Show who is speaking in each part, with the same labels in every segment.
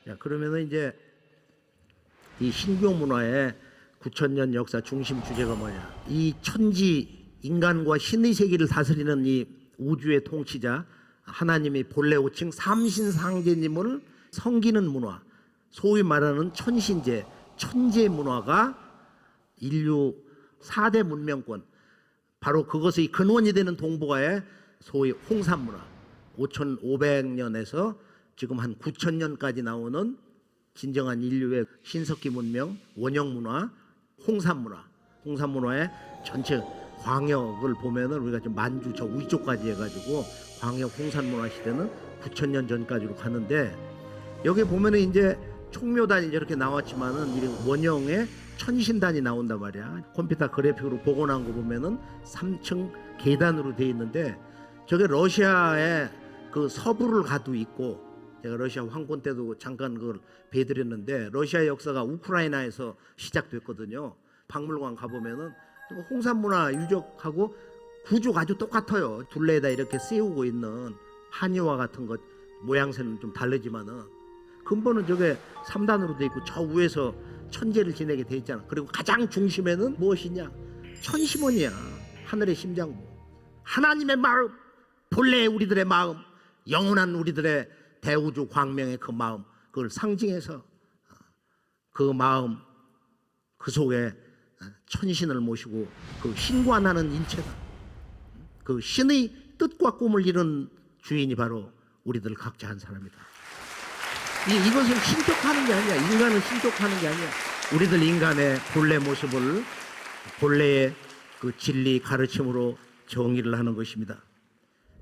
Speaker 1: 자, 그러면은 이제 이 신교 문화의 9,000년 역사 중심 주제가 뭐냐? 이 천지 인간과 신의 세계를 다스리는 이 우주의 통치자 하나님이 본래 호칭 삼신상제님을 섬기는 문화, 소위 말하는 천신제, 천재 문화가 인류 4대 문명권, 바로 그것의 근원이 되는 동북아의 소위 홍산문화, 5,500년에서 지금 한 9,000년까지 나오는 진정한 인류의 신석기 문명, 원형문화, 홍산문화, 홍산문화의 전체 광역을 보면은 우리가 지금 만주 저 위쪽까지 해가지고 광역 홍산문화 시대는 9,000년 전까지로 가는데, 여기 보면은 이제 총묘단이 이렇게 나왔지만은 이 원형의 천신단이 나온단 말이야. 컴퓨터 그래픽으로 복원한 거 보면은 3층 계단으로 돼 있는데, 저게 러시아의 그 서부를 가도 있고, 제가 러시아 황권 때도 잠깐 그걸 배드렸는데, 러시아 역사가 우크라이나에서 시작됐거든요. 박물관 가보면은 홍산문화 유적하고 구조가 아주 똑같아요. 둘레에다 이렇게 세우고 있는 한의화 같은 것 모양새는 좀 다르지만은 근본은 저게 3단으로 돼 있고 저 위에서 천재를 지내게 돼 있잖아. 그리고 가장 중심에는 무엇이냐? 천심원이야. 하늘의 심장부. 하나님의 마음, 본래 우리들의 마음, 영원한 우리들의 대우주 광명의 그 마음, 그걸 상징해서 그 마음, 그 속에 천신을 모시고 그 신관하는 인체다. 그 신의 뜻과 꿈을 이룬 주인이 바로 우리들 각자 한 사람이다. 이것을 신격하는 게 아니야. 인간을 신격하는 게 아니야. 우리들 인간의 본래 모습을 본래의 그 진리 가르침으로 정의를 하는 것입니다.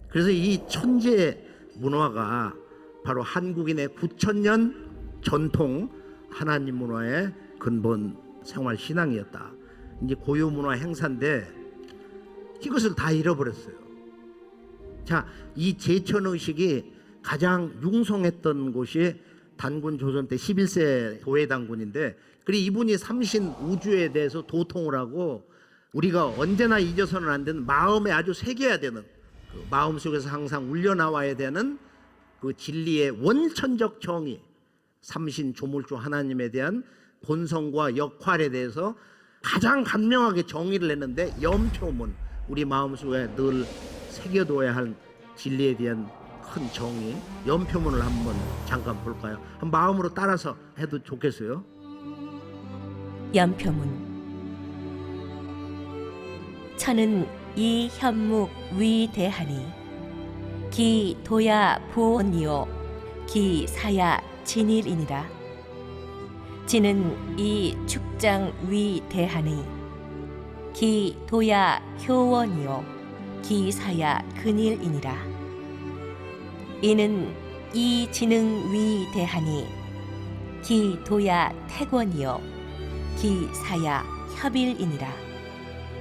Speaker 1: 그래서 이 천재 문화가 바로 한국인의 9,000년 전통 하나님 문화의 근본 생활 신앙이었다. 이제 고유 문화 행사인데 이것을 다 잃어버렸어요. 자, 이 제천의식이 가장 융성했던 곳이 단군 조선 때 11세 도해단군인데, 그리고 이분이 삼신 우주에 대해서 도통을 하고, 우리가 언제나 잊어서는 안 되는 마음에 아주 새겨야 되는, 그 마음 속에서 항상 울려나와야 되는 그 진리의 원천적 정의, 삼신 조물주 하나님에 대한 본성과 역할에 대해서 가장 간명하게 정의를 했는데, 염표문, 우리 마음속에 늘 새겨둬야 할 진리에 대한 큰 정의, 염표문을 한번 잠깐 볼까요? 한 마음으로 따라서 해도 좋겠어요.
Speaker 2: 연표문. 천은 이 현묵 위대하니 기 도야 보원이요 기 사야 진일이니라. 지는 이 축장 위대하니 기 도야 효원이요 기 사야 근일이니라. 이는 이 지능 위대하니 기 도야 태권이요 기 사야 협일이니라.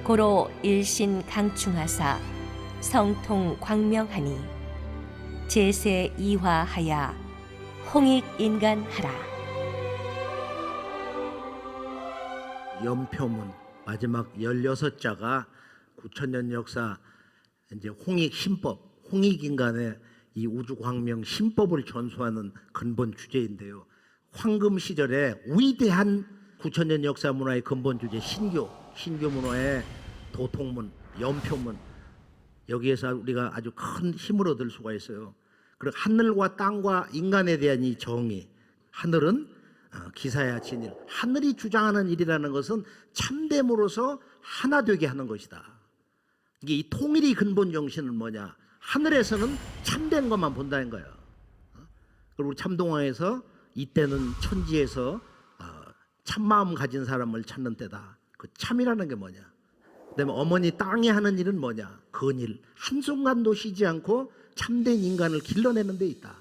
Speaker 2: 고로 일신 강충하사 성통 광명하니 제세 이화하야 홍익 인간하라.
Speaker 1: 염표문 마지막 16자가 9,000년 역사 이제 홍익 신법, 홍익 인간의 이 우주 광명 신법을 전수하는 근본 주제인데요. 황금 시절에 위대한 9,000년 역사 문화의 근본 주제 신교 문화의 도통문, 염표문, 여기에서 우리가 아주 큰 힘을 얻을 수가 있어요. 그리고 하늘과 땅과 인간에 대한 이 정의, 하늘은 기사야 진일, 하늘이 주장하는 일이라는 것은 참됨으로써 하나 되게 하는 것이다. 이게 이 통일의 근본 정신은 뭐냐? 하늘에서는 참된 것만 본다는 거예요. 그리고 참동왕에서 이때는 천지에서 참마음 가진 사람을 찾는 때다. 그 참이라는 게 뭐냐? 그다음에 어머니 땅에 하는 일은 뭐냐? 근일, 한순간도 쉬지 않고 참된 인간을 길러내는 데 있다.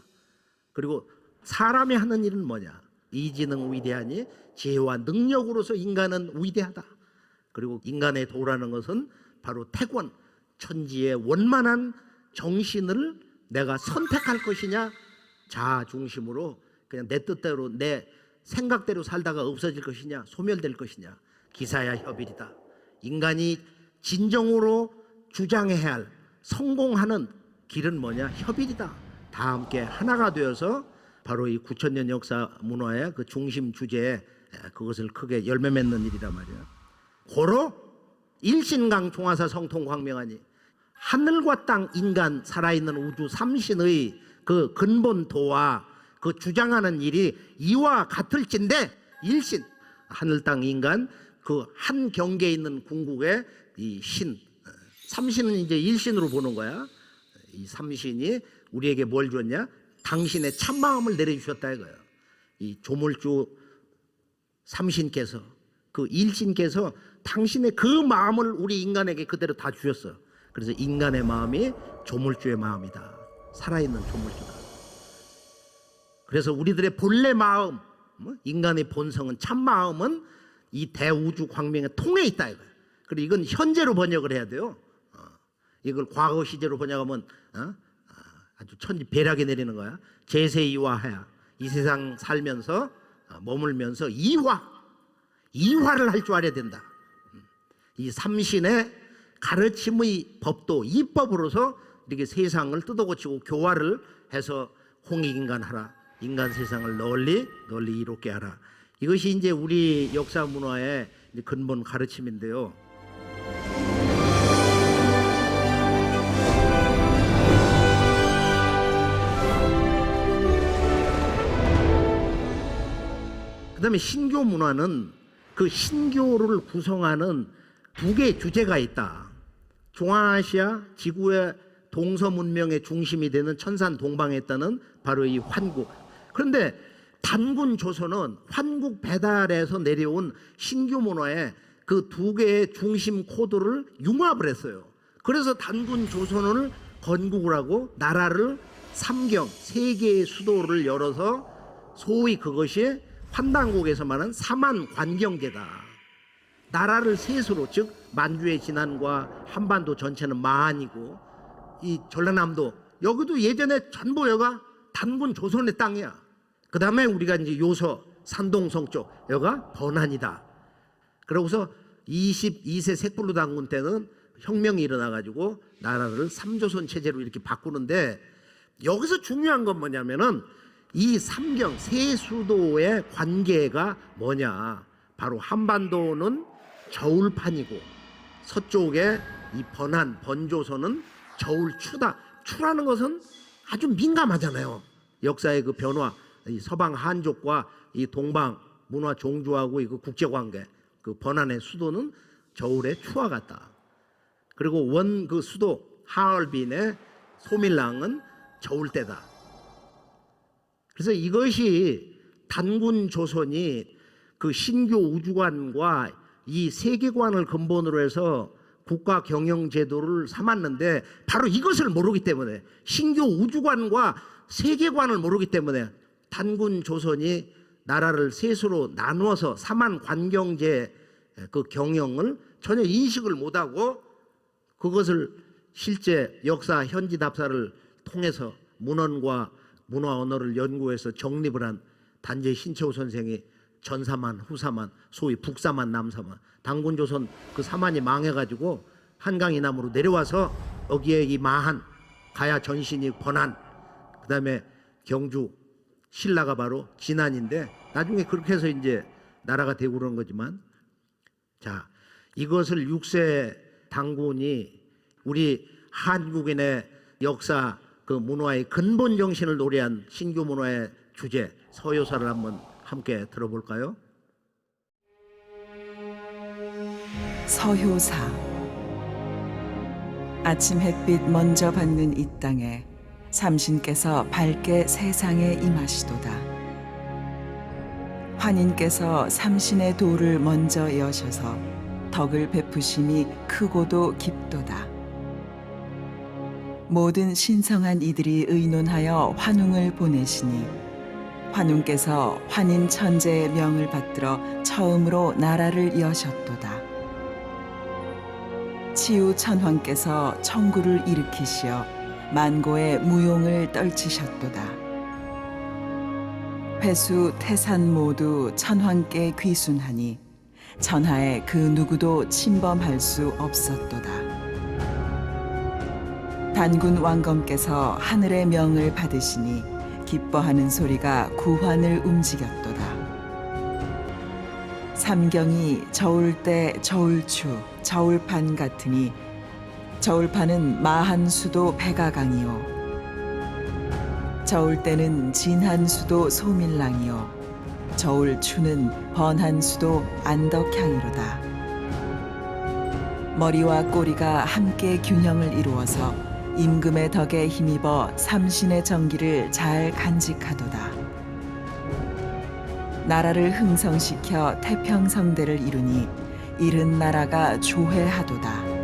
Speaker 1: 그리고 사람이 하는 일은 뭐냐? 이지능 위대하니 지혜와 능력으로서 인간은 위대하다. 그리고 인간의 도라는 것은 바로 태권, 천지의 원만한 정신을 내가 선택할 것이냐, 자아 중심으로 그냥 내 뜻대로 내 생각대로 살다가 없어질 것이냐, 소멸될 것이냐. 기사야 협일이다. 인간이 진정으로 주장해야 할 성공하는 길은 뭐냐? 협일이다. 다 함께 하나가 되어서 바로 이 9,000년 역사 문화의 그 중심 주제에 그것을 크게 열매 맺는 일이란 말이야. 고로 일신강 종화사 성통 광명하니 하늘과 땅 인간 살아있는 우주 삼신의 그 근본도와 그 주장하는 일이 이와 같을진데 일신 하늘 땅 인간 그 한 경계에 있는 궁극의 이 신 삼신은 이제 일신으로 보는 거야. 이 삼신이 우리에게 뭘 줬냐? 당신의 참마음을 내려주셨다 이거예요. 이 조물주 삼신께서 그 일신께서 당신의 그 마음을 우리 인간에게 그대로 다 주셨어요. 그래서 인간의 마음이 조물주의 마음이다. 살아있는 조물주다. 그래서 우리들의 본래 마음, 인간의 본성은 참마음은 이 대우주 광명의 통에 있다 이거예요. 그리고 이건 현재로 번역을 해야 돼요. 이걸 과거 시제로 번역하면 아주 천지배락이 내리는 거야. 제세이화하야. 이 세상 살면서 머물면서 이화를 할 줄 알아야 된다. 이 삼신의 가르침의 법도 이법으로서 이렇게 세상을 뜯어고치고 교화를 해서 홍익인간하라. 인간 세상을 널리 이롭게 하라. 이것이 이제 우리 역사 문화의 근본 가르침인데요. 그 다음에 신교 문화는 그 신교를 구성하는 두 개의 주제가 있다. 중앙아시아 지구의 동서문명의 중심이 되는 천산 동방에 있다는 바로 이 환국. 그런데 단군 조선은 환국 배달에서 내려온 신교 문화의 그 두 개의 중심 코드를 융합을 했어요. 그래서 단군 조선을 건국을 하고 나라를 삼경 세 개의 수도를 열어서 소위 그것이 환단국에서 말하는 사만관경제다. 나라를 셋으로, 즉 만주의 진안과 한반도 전체는 마한이고 이 전라남도 여기도 예전에 전부 여가 단군 조선의 땅이야. 그 다음에 우리가 이제 요서 산동성 쪽 여가 번안이다. 그러고서 22세 색불로 단군 때는 혁명이 일어나가지고 나라를 삼조선 체제로 이렇게 바꾸는데 여기서 중요한 건 뭐냐면은 이 삼경 세 수도의 관계가 뭐냐? 바로 한반도는 저울판이고 서쪽에 이 번안 번조선은 저울추다. 추라는 것은 아주 민감하잖아요. 역사의 그 변화, 이 서방 한족과 이 동방 문화 종주하고 이 국제관계, 그 번안의 수도는 저울의 추와 같다. 그리고 원 그 수도 하얼빈의 소밀랑은 저울대다. 그래서 이것이 단군 조선이 그 신교 우주관과 이 세계관을 근본으로 해서 국가 경영 제도를 삼았는데 바로 이것을 모르기 때문에 신교 우주관과 세계관을 모르기 때문에 단군 조선이 나라를 셋으로 나누어서 삼한 관경제 그 경영을 전혀 인식을 못하고 그것을 실제 역사 현지 답사를 통해서 문헌과 문화 언어를 연구해서 정립을 한 단재 신채호 선생이 전사만, 후사만, 소위 북사만, 남사만, 단군조선 그 사만이 망해가지고 한강 이남으로 내려와서 여기에 이 마한, 가야 전신이 번안, 그 다음에 경주, 신라가 바로 진안인데 나중에 그렇게 해서 이제 나라가 되고 그런 거지만 자 이것을 6세 단군이 우리 한국인의 역사 그 문화의 근본 정신을 노래한 신교 문화의 주제 서효사를 한번 함께 들어볼까요?
Speaker 3: 서효사. 아침 햇빛 먼저 받는 이 땅에 삼신께서 밝게 세상에 임하시도다. 환인께서 삼신의 도를 먼저 여셔서 덕을 베푸심이 크고도 깊도다. 모든 신성한 이들이 의논하여 환웅을 보내시니 환웅께서 환인 천재의 명을 받들어 처음으로 나라를 여셨도다. 치유 천황께서 천구를 일으키시어 만고의 무용을 떨치셨도다. 회수 태산 모두 천황께 귀순하니 천하에 그 누구도 침범할 수 없었도다. 단군 왕검께서 하늘의 명을 받으시니 기뻐하는 소리가 구환을 움직였도다. 삼경이 저울 때 저울추 저울판 같으니 저울판은 마한 수도 백아강이요 저울 때는 진한 수도 소밀랑이요 저울추는 번한 수도 안덕향이로다. 머리와 꼬리가 함께 균형을 이루어서 임금의 덕에 힘입어 삼신의 정기를 잘 간직하도다. 나라를 흥성시켜 태평성대를 이루니 이른 나라가 조회하도다.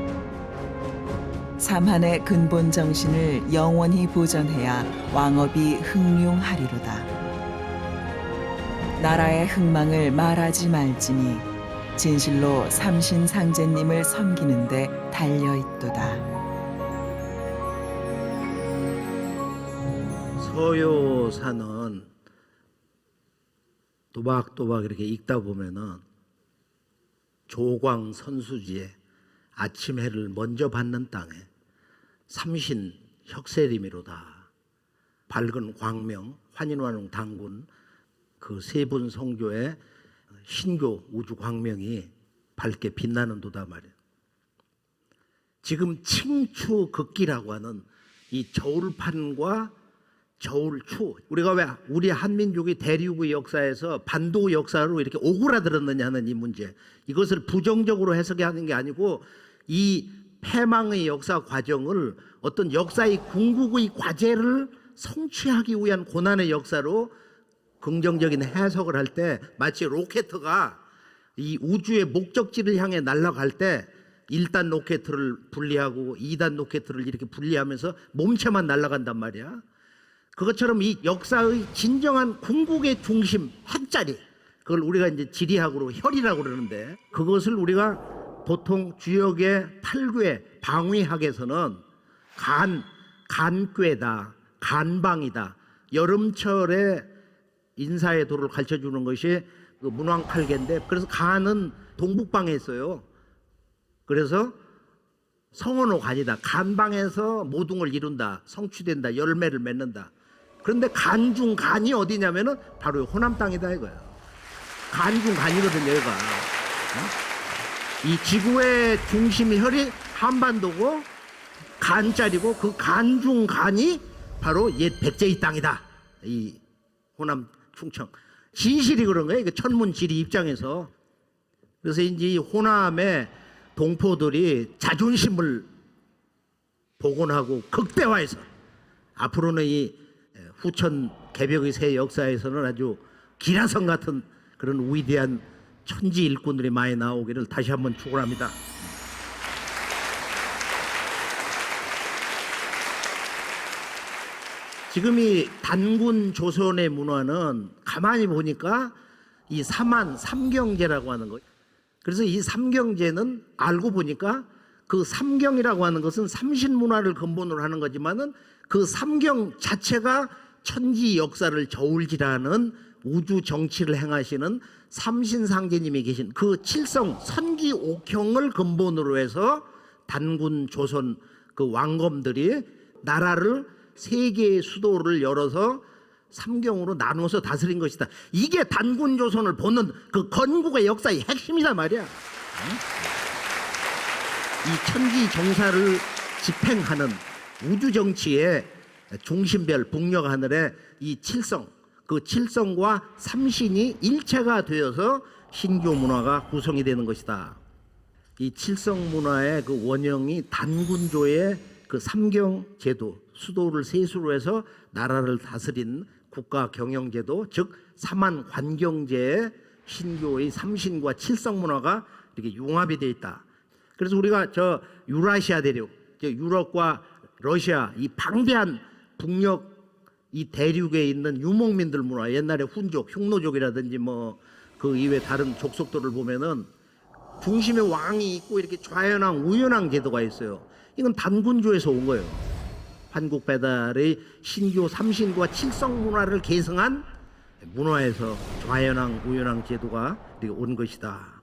Speaker 3: 삼한의 근본 정신을 영원히 보존해야 왕업이 흥룡하리로다. 나라의 흥망을 말하지 말지니 진실로 삼신상제님을 섬기는데 달려있도다.
Speaker 1: 서요사는 또박또박 이렇게 읽다 보면은 조광 선수지에 아침 해를 먼저 받는 땅에 삼신 혁세림이로다. 밝은 광명 환인환웅 당군 그 세 분 성조의 신교 우주 광명이 밝게 빛나는 도다 말이에요. 지금 칭추극기라고 하는 이 저울판과 저울추, 우리가 왜 우리 한민족이 대륙의 역사에서 반도 역사로 이렇게 오그라들었느냐 하는 이 문제, 이것을 부정적으로 해석하는 게 아니고 이 패망의 역사 과정을 어떤 역사의 궁극의 과제를 성취하기 위한 고난의 역사로 긍정적인 해석을 할 때 마치 로켓가 이 우주의 목적지를 향해 날아갈 때 1단 로켓을 분리하고 2단 로켓을 이렇게 분리하면서 몸체만 날아간단 말이야. 그것처럼 이 역사의 진정한 궁극의 중심, 핵자리, 그걸 우리가 이제 지리학으로 혈이라고 그러는데, 그것을 우리가 보통 주역의 8궤 방위학에서는 간꾀다, 간방이다, 여름철에 인사의 도를 가르쳐 주는 것이 그 문왕팔계인데, 그래서 간은 동북방에 있어요. 그래서 성원호 간이다. 간방에서 모둥을 이룬다, 성취된다, 열매를 맺는다. 그런데 간중 간이 어디냐면은 바로 호남 땅이다 이거예요. 간중 간이거든요, 여기가. 이 지구의 중심이 혈이 한반도고 간짜리고, 그 간중 간이 바로 옛 백제의 땅이다. 이 호남 충청. 진실이 그런 거예요. 천문 지리 입장에서. 그래서 이제 이 호남의 동포들이 자존심을 복원하고 극대화해서 앞으로는 이 후천 개벽의 새 역사에서는 아주 기라성 같은 그런 위대한 천지 일꾼들이 많이 나오기를 다시 한번 축원합니다. 지금 이 단군 조선의 문화는 가만히 보니까 이 삼경제라고 하는 거예요. 그래서 이 삼경제는 알고 보니까 그 삼경이라고 하는 것은 삼신 문화를 근본으로 하는 거지만은 그 삼경 자체가 천지 역사를 저울질하는 우주 정치를 행하시는 삼신상제님이 계신 그 칠성 선기옥형을 근본으로 해서 단군 조선 그 왕검들이 나라를 세 개의 수도를 열어서 삼경으로 나눠서 다스린 것이다. 이게 단군 조선을 보는 그 건국의 역사의 핵심이다 말이야. 이 천지 정사를 집행하는 우주 정치의 중심별 북녘 하늘의 이 칠성, 그 칠성과 삼신이 일체가 되어서 신교 문화가 구성이 되는 것이다. 이 칠성 문화의 그 원형이 단군조의 그 삼경 제도, 수도를 세수로 해서 나라를 다스린 국가 경영 제도, 즉 삼한 관경제의 신교의 삼신과 칠성 문화가 이렇게 융합이 되어 있다. 그래서 우리가 저 유라시아 대륙, 저 유럽과 러시아 이 방대한 북녘 이 대륙에 있는 유목민들 문화, 옛날에 훈족, 흉노족이라든지 뭐 그 이외 다른 족속들을 보면은 중심에 왕이 있고 이렇게 좌연왕, 우연왕 제도가 있어요. 이건 단군조에서 온 거예요. 한국 배달의 신교 삼신과 칠성 문화를 계승한 문화에서 좌연왕, 우연왕 제도가 이렇게 온 것이다.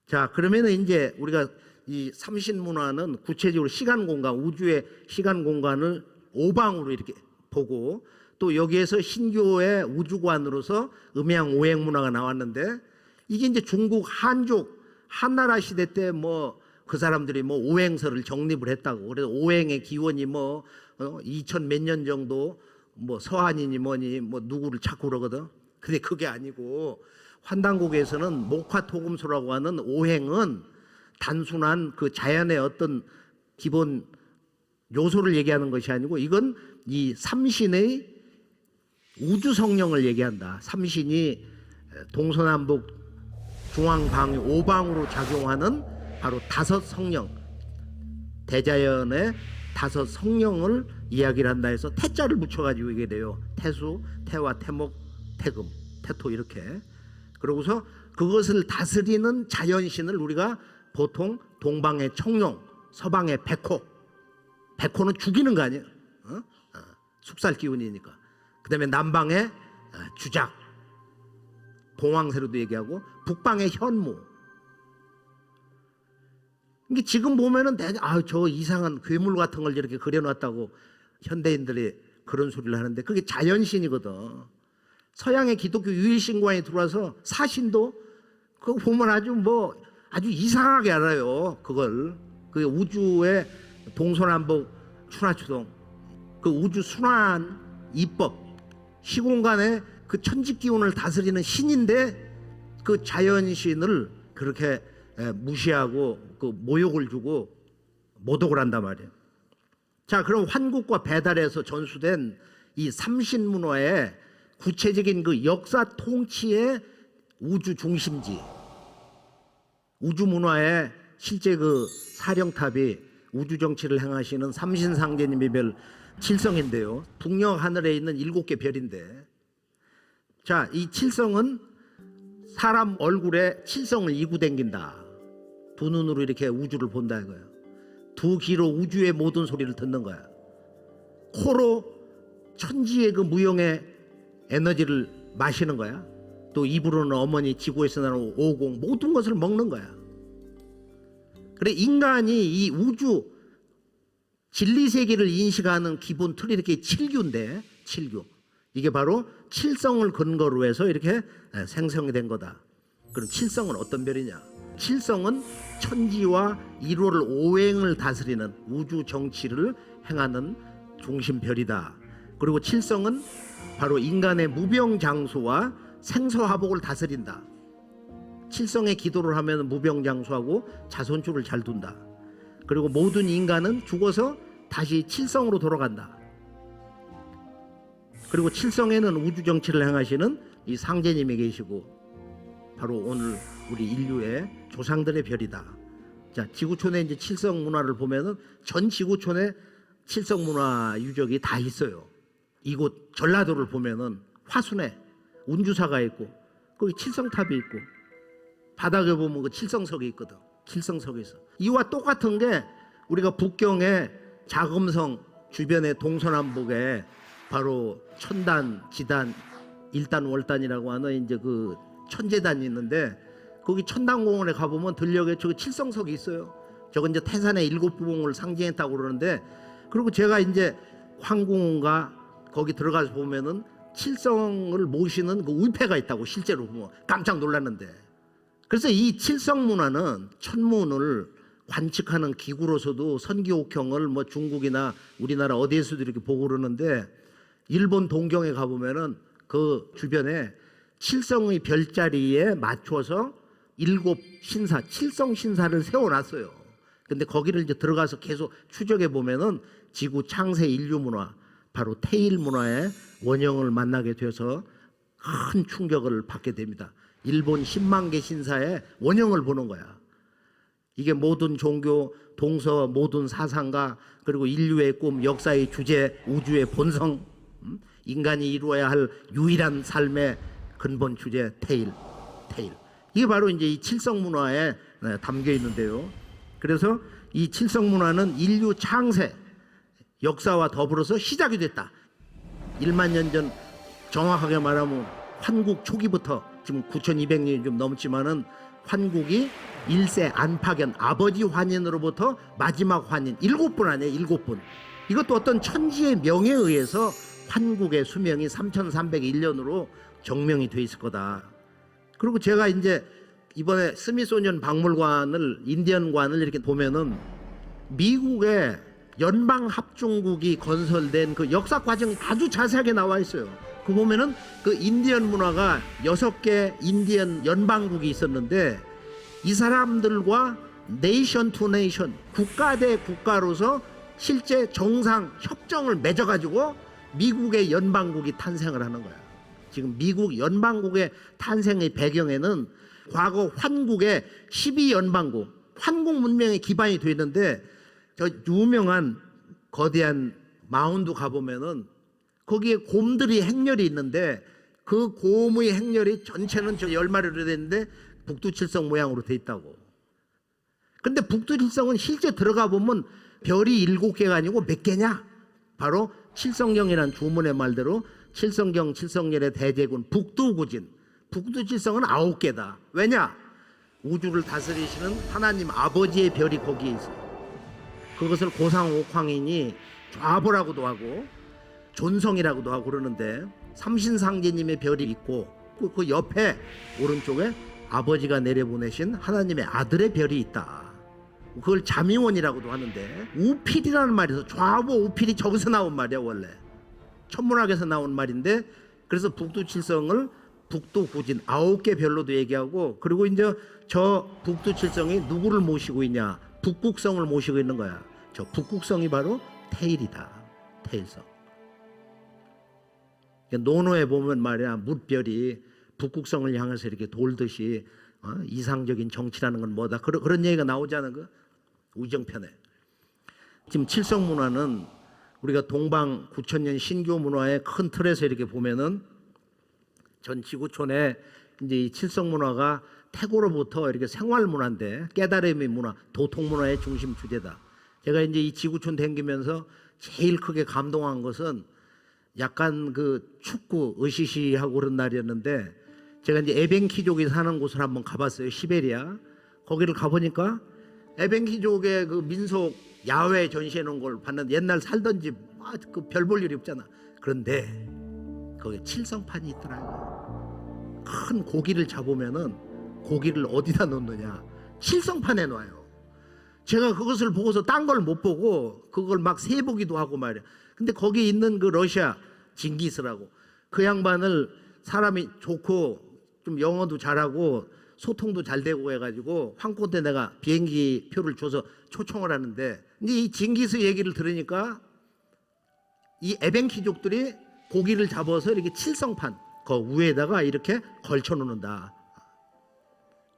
Speaker 1: 자, 그러면은 이제 우리가 이 삼신 문화는 구체적으로 시간 공간, 우주의 시간 공간을 오방으로 이렇게 보고, 또 여기에서 신교의 우주관으로서 음양 오행 문화가 나왔는데 이게 이제 중국 한족 한나라 시대 때 뭐 그 사람들이 뭐 오행설을 정립을 했다고. 그래서 오행의 기원이 뭐 2000 몇 년 정도 뭐 서한이니 뭐니 뭐 누구를 찾고 그러거든. 근데 그게 아니고 환단국에서는 목화토금소라고 하는 오행은 단순한 그 자연의 어떤 기본 요소를 얘기하는 것이 아니고 이건 이 삼신의 우주 성령을 얘기한다. 삼신이 동서남북 중앙방위 오방으로 작용하는 바로 다섯 성령, 대자연의 다섯 성령을 이야기를 한다 해서 태자를 붙여가지고 이게 돼요. 태수, 태화, 태목, 태금, 태토 이렇게. 그러고서 그것을 다스리는 자연신을 우리가 보통 동방의 청룡, 서방의 백호. 백호는 죽이는 거 아니에요? 숙살 기운이니까. 그 다음에 남방의 주작, 봉황새로도 얘기하고 북방의 현무. 이게 지금 보면은 저 이상한 괴물 같은 걸 이렇게 그려놨다고 현대인들이 그런 소리를 하는데 그게 자연신이거든. 서양의 기독교 유일신과에 들어와서 사신도 그거 보면 아주 이상하게 알아요. 그걸 그 우주의 동서남북 추나추동, 그 우주 순환 이법, 시공간의 그 천지 기운을 다스리는 신인데 그 자연신을 그렇게 무시하고 그 모욕을 주고 모독을 한단 말이에요. 자, 그럼 환국과 배달에서 전수된 이 삼신문화의 구체적인 그 역사 통치의 우주 중심지, 우주 문화의 실제 그 사령탑이 우주 정치를 행하시는 삼신상제님의 별 칠성인데요. 북녘 하늘에 있는 7개 별인데, 자, 이 칠성은 사람 얼굴에 칠성을 이고 댕긴다. 두 눈으로 이렇게 우주를 본다 이거예요. 두 귀로 우주의 모든 소리를 듣는 거야. 코로 천지의 그 무형의 에너지를 마시는 거야. 또 입으로는 어머니 지구에서 나는 오공 모든 것을 먹는 거야. 그래 인간이 이 우주 진리 세계를 인식하는 기본 틀이 이렇게 칠규인데, 칠규. 이게 바로 칠성을 근거로 해서 이렇게 생성이 된 거다. 그럼 칠성은 어떤 별이냐? 칠성은 천지와 1호를 오행을 다스리는 우주 정치를 행하는 중심별이다. 그리고 칠성은 바로 인간의 무병장수와 생서화복을 다스린다. 칠성에 기도를 하면 무병장수하고 자손줄을 잘 둔다. 그리고 모든 인간은 죽어서 다시 칠성으로 돌아간다. 그리고 칠성에는 우주 정치를 행하시는 이 상제님이 계시고 바로 오늘 우리 인류의 조상들의 별이다. 자, 지구촌에 이제 칠성 문화를 보면은 전 지구촌에 칠성 문화 유적이 다 있어요. 이곳 전라도를 보면은 화순에 운주사가 있고 거기 칠성탑이 있고 바닥에 보면 그 칠성석이 있거든. 칠성석이 있어. 이와 똑같은 게 우리가 북경의 자금성 주변의 동서남북에 바로 천단, 지단, 일단, 월단이라고 하는 이제 그 천재단이 있는데 거기 천단공원에 가보면 들녘에 저 칠성석이 있어요. 저건 이제 태산의 7부봉을 상징했다고 그러는데, 그리고 제가 이제 황궁원가 거기 들어가서 보면은 칠성을 모시는 그 위패가 있다고 실제로 보면 깜짝 놀랐는데, 그래서 이 칠성 문화는 천문을 관측하는 기구로서도 선기옥형을 뭐 중국이나 우리나라 어디에서도 이렇게 보고 그러는데, 일본 동경에 가보면은 그 주변에 칠성의 별자리에 맞춰서 7신사, 칠성 신사를 세워놨어요. 근데 거기를 이제 들어가서 계속 추적해 보면은 지구 창세 인류 문화, 바로 태일 문화의 원형을 만나게 돼서 큰 충격을 받게 됩니다. 일본 10만 개 신사의 원형을 보는 거야. 이게 모든 종교, 동서, 모든 사상가, 그리고 인류의 꿈, 역사의 주제, 우주의 본성, 인간이 이루어야 할 유일한 삶의 근본 주제, 태일. 이게 바로 이제 이 칠성 문화에 담겨 있는데요. 그래서 이 칠성 문화는 인류 창세, 역사와 더불어서 시작이 됐다. 1만 년 전 정확하게 말하면 환국 초기부터 지금 9200년이 좀 넘지만은 환국이 1세 안팎연 아버지 환인으로부터 마지막 환인 7분 아니에요. 7분. 이것도 어떤 천지의 명에 의해서 환국의 수명이 3,301년으로 정명이 돼 있을 거다. 그리고 제가 이제 이번에 스미소니언 박물관을 인디언관을 이렇게 보면은 미국의 연방합중국이 건설된 그 역사 과정이 아주 자세하게 나와 있어요. 그 보면은 그 인디언 문화가 6개 인디언 연방국이 있었는데 이 사람들과 네이션 투 네이션, 국가 대 국가로서 실제 정상 협정을 맺어가지고 미국의 연방국이 탄생을 하는 거야. 지금 미국 연방국의 탄생의 배경에는 과거 환국의 12연방국, 환국 문명의 기반이 되어 있는데 저 유명한 거대한 마운드 가보면은 거기에 곰들이 행렬이 있는데 그 곰의 행렬이 전체는 저 10마리로 되는데 북두칠성 모양으로 돼 있다고. 근데 북두칠성은 실제 들어가 보면 별이 7개가 아니고 몇 개냐? 바로 칠성경이라는 주문의 말대로 칠성경 칠성열의 대제군 북두구진, 북두칠성은 9개다. 왜냐? 우주를 다스리시는 하나님 아버지의 별이 거기에 있어요. 그것을 고상옥황인이 좌보라고도 하고 존성이라고도 하고 그러는데 삼신상제님의 별이 있고 그 옆에 오른쪽에 아버지가 내려보내신 하나님의 아들의 별이 있다. 그걸 자미원이라고도 하는데 우필이라는 말이 있어. 좌보 우필이 저기서 나온 말이야. 원래 천문학에서 나온 말인데 그래서 북두칠성을 북두구진 9개 별로도 얘기하고 그리고 이제 저 북두칠성이 누구를 모시고 있냐? 북극성을 모시고 있는 거야. 저 북극성이 바로 테일이다. 테일성. 노노에 보면 말이야 뭇별이 북극성을 향해서 이렇게 돌듯이 이상적인 정치라는 건 뭐다. 그런 얘기가 나오잖아. 그 우정편에. 지금 칠성 문화는 우리가 동방 9,000년 신교 문화의 큰 틀에서 이렇게 보면은 전 지구촌에 이제 이 칠성 문화가 태고로부터 이렇게 생활 문화인데 깨달음의 문화, 도통 문화의 중심 주제다. 제가 이제 이 지구촌 댕기면서 제일 크게 감동한 것은 약간 그 춥고 으시시하고 그런 날이었는데 제가 이제 에벤키족이 사는 곳을 한번 가봤어요. 시베리아. 거기를 가보니까 에벤키족의 그 민속 야외 전시해 놓은 걸 봤는데 옛날 살던 집 그 별 볼 일이 없잖아. 그런데 거기 칠성판이 있더라고요. 큰 고기를 잡으면은 고기를 어디다 놓느냐? 칠성판에 놔요. 제가 그것을 보고서 딴 걸 못 보고 그걸 막 세보기도 하고 말이야. 근데 거기 있는 그 러시아 징기스라고 그 양반을 사람이 좋고 좀 영어도 잘하고 소통도 잘 되고 해가지고 황코 때 내가 비행기 표를 줘서 초청을 하는데 이제 이 징기스 얘기를 들으니까 이 에벤키족들이 고기를 잡아서 이렇게 칠성판 그 위에다가 이렇게 걸쳐 놓는다.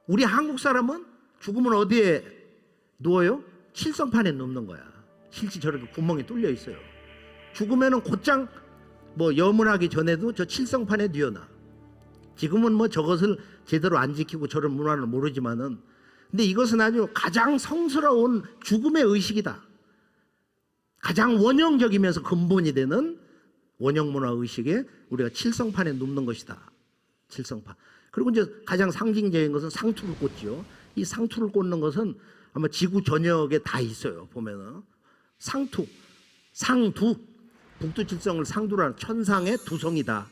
Speaker 1: 우리 한국 사람은 죽으면 어디에 누워요? 칠성판에 눕는 거야. 실제 저렇게 구멍이 뚫려 있어요. 죽으면은 곧장 뭐 염문하기 전에도 저 칠성판에 뉘어놔. 지금은 뭐 저것을 제대로 안 지키고 저런 문화를 모르지만은 근데 이것은 아주 가장 성스러운 죽음의 의식이다. 가장 원형적이면서 근본이 되는 원형 문화 의식에 우리가 칠성판에 눕는 것이다. 칠성판. 그리고 이제 가장 상징적인 것은 상투를 꽂지요. 이 상투를 꽂는 것은 아마 지구 전역에 다 있어요. 보면은 상투, 상두, 북두칠성을 상두라는 천상의 두성이다.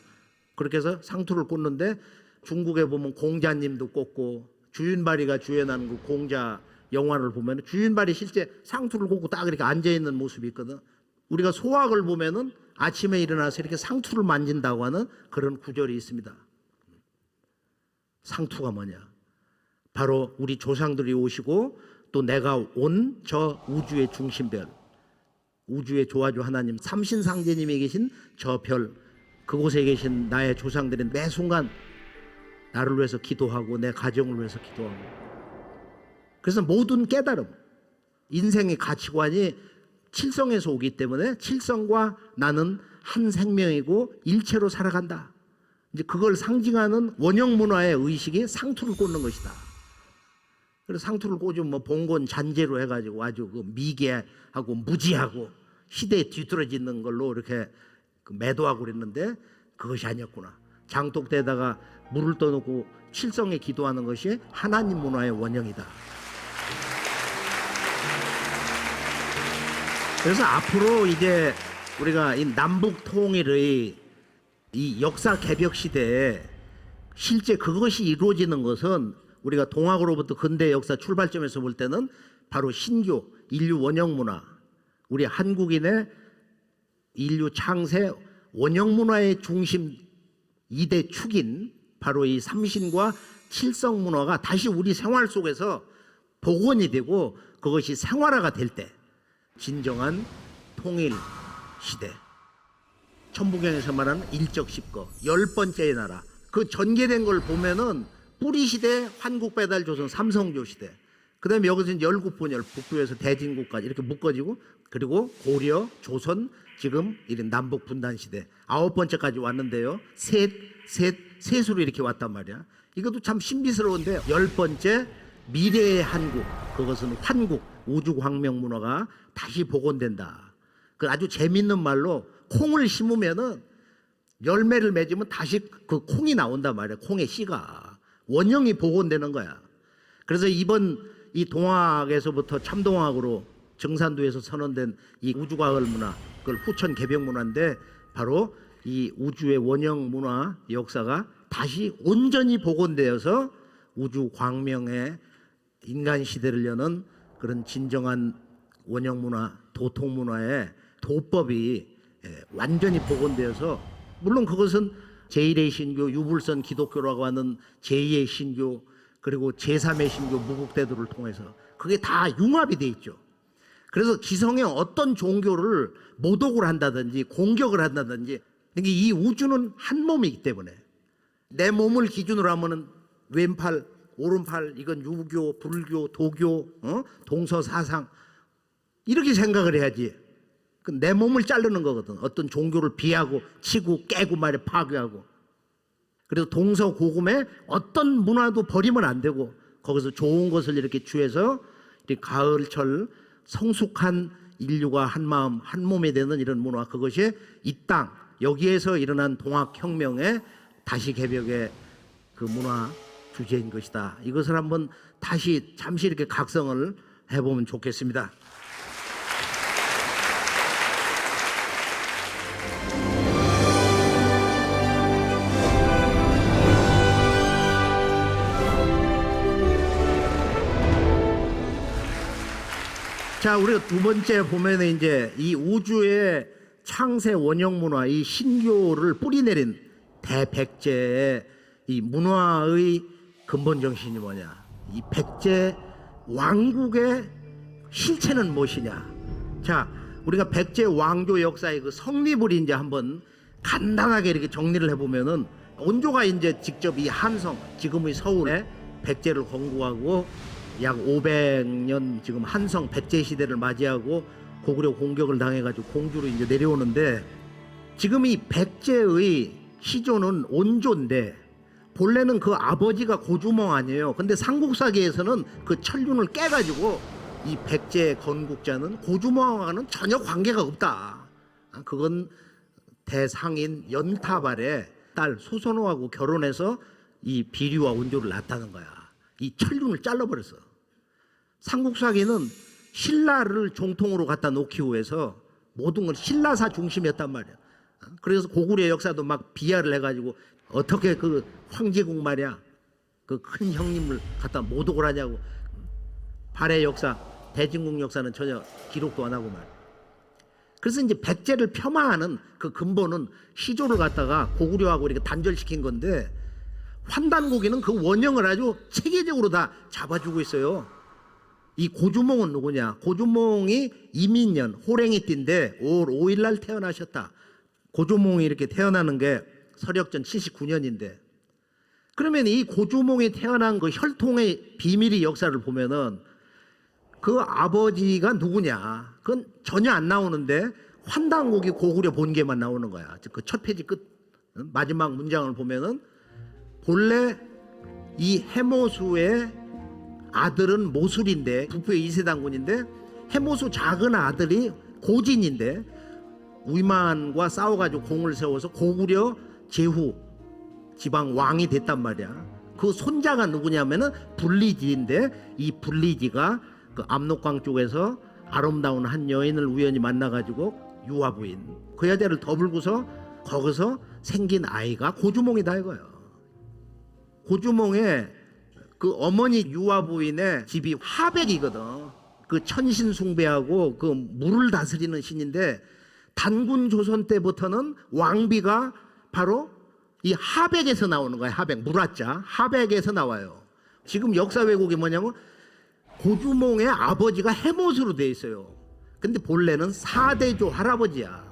Speaker 1: 그렇게 해서 상투를 꽂는데 중국에 보면 공자님도 꽂고 주윤발이가 주연하는 그 공자 영화를 보면 주윤발이 실제 상투를 꽂고 딱 이렇게 앉아 있는 모습이 있거든. 우리가 소학을 보면은 아침에 일어나서 이렇게 상투를 만진다고 하는 그런 구절이 있습니다. 상투가 뭐냐? 바로 우리 조상들이 오시고 또 내가 온 저 우주의 중심별, 우주의 조화주 하나님 삼신상제님이 계신 저 별, 그곳에 계신 나의 조상들이 매 순간 나를 위해서 기도하고 내 가정을 위해서 기도하고 그래서 모든 깨달음, 인생의 가치관이 칠성에서 오기 때문에 칠성과 나는 한 생명이고 일체로 살아간다. 이제 그걸 상징하는 원형 문화의 의식이 상투를 꽂는 것이다. 그래서 상투를 꽂으면 뭐 봉건 잔재로 해가지고 아주 그 미개하고 무지하고 시대에 뒤떨어지는 걸로 이렇게 매도하고 그랬는데 그것이 아니었구나. 장독대에다가 물을 떠놓고 칠성에 기도하는 것이 하나님 문화의 원형이다. 그래서 앞으로 이제 우리가 이 남북 통일의 이 역사 개벽 시대에 실제 그것이 이루어지는 것은 우리가 동학으로부터 근대 역사 출발점에서 볼 때는 바로 신교, 인류 원형 문화, 우리 한국인의 인류 창세 원형 문화의 중심 2대 축인 바로 이 삼신과 칠성 문화가 다시 우리 생활 속에서 복원이 되고 그것이 생활화가 될 때 진정한 통일 시대. 천부경에서 말하는 일적십거 10번째의 나라, 그 전개된 걸 보면은 뿌리 시대 환국 배달 조선 삼성조 시대, 그다음에 여기서 열국분열 북부에서 대진국까지 이렇게 묶어지고, 그리고 고려 조선 지금 이런 남북 분단 시대 9번째까지 왔는데요. 셋으로 이렇게 왔단 말이야. 이것도 참 신비스러운데 10번째 미래의 한국, 그것은 환국 우주광명 문화가 다시 복원된다. 그 아주 재밌는 말로 콩을 심으면은 열매를 맺으면 다시 그 콩이 나온단 말이야. 콩의 씨가 원형이 복원되는 거야. 그래서 이번 이 동학에서부터 참동학으로 정산도에서 선언된 이 우주과학 문화, 그걸 후천 개벽 문화인데 바로 이 우주의 원형 문화 역사가 다시 온전히 복원되어서 우주 광명의 인간 시대를 여는 그런 진정한 원형 문화, 도통 문화의 도법이 완전히 복원되어서, 물론 그것은 제1의 신교, 유불선 기독교라고 하는 제2의 신교, 그리고 제3의 신교 무국대도를 통해서 그게 다 융합이 돼 있죠. 그래서 기성의 어떤 종교를 모독을 한다든지 공격을 한다든지, 그러니까 이 우주는 한 몸이기 때문에 내 몸을 기준으로 하면은 왼팔, 오른팔, 이건 유교, 불교, 도교, 동서사상 이렇게 생각을 해야지. 내 몸을 자르는 거거든. 어떤 종교를 비하고 치고 깨고 말에 파괴하고. 그래서 동서고금의 어떤 문화도 버리면 안 되고 거기서 좋은 것을 이렇게 취해서 이렇게 가을철 성숙한 인류가 한 마음 한 몸이 되는 이런 문화, 그것이 이 땅 여기에서 일어난 동학혁명의 다시 개벽의 그 문화 주제인 것이다. 이것을 한번 다시 잠시 이렇게 각성을 해보면 좋겠습니다. 자, 우리가 두 번째 보면 이제 이 우주의 창세 원형 문화, 이 신교를 뿌리내린 대백제의 이 문화의 근본 정신이 뭐냐? 이 백제 왕국의 실체는 무엇이냐? 자, 우리가 백제 왕조 역사의 그 성립을 이제 한번 간단하게 이렇게 정리를 해보면은, 원조가 이제 직접 이 한성, 지금의 서울에 백제를 건국하고 약 500년 지금 한성 백제 시대를 맞이하고 고구려 공격을 당해가지고 공주로 이제 내려오는데, 지금 이 백제의 시조는 온조인데 본래는 그 아버지가 고주몽 아니에요. 근데 삼국사기에서는 그 천륜을 깨가지고 이 백제 건국자는 고주몽하고는 전혀 관계가 없다. 그건 대상인 연타발의 딸 소선호하고 결혼해서 이 비류와 온조를 낳았다는 거야. 이 천륜을 잘라버렸어. 삼국사기는 신라를 종통으로 갖다 놓기 위해서 모든 걸 신라사 중심이었단 말이야. 그래서 고구려 역사도 막 비하를 해가지고 어떻게 그 황제국 말이야, 그 큰 형님을 갖다 모독을 하냐고. 발해 역사, 대진국 역사는 전혀 기록도 안 하고 말. 그래서 이제 백제를 폄하하는 그 근본은 시조를 갖다가 고구려하고 이렇게 단절시킨 건데, 환단고기는 그 원형을 아주 체계적으로 다 잡아주고 있어요. 이 고주몽은 누구냐? 고주몽이 이민년 호랭이띠인데 5월 5일 날 태어나셨다. 고주몽이 이렇게 태어나는 게 서력전 79년인데, 그러면 이 고주몽이 태어난 그 혈통의 비밀의 역사를 보면은 그 아버지가 누구냐? 그건 전혀 안 나오는데 환단고기 고구려 본계만 나오는 거야. 그 첫 페이지 끝 마지막 문장을 보면은 본래 이 해모수의 아들은 모술인데 부부의 2세 단군인데, 해모수 작은 아들이 고진인데 위만과 싸워가지고 공을 세워서 고구려 제후 지방 왕이 됐단 말이야. 그 손자가 누구냐면은 불리지인데, 이 불리지가 그 압록강 쪽에서 아름다운 한 여인을 우연히 만나가지고 유아 부인. 그 여자를 더불고서 거기서 생긴 아이가 고주몽이다 이거예요. 고주몽에 그 어머니 유아 부인의 집이 하백이거든. 그 천신 숭배하고 그 물을 다스리는 신인데 단군 조선 때부터는 왕비가 바로 이 하백에서 나오는 거야. 하백, 무라자 하백에서 나와요. 지금 역사 왜곡이 뭐냐면 고주몽의 아버지가 해못으로 돼 있어요. 근데 본래는 사대조 할아버지야.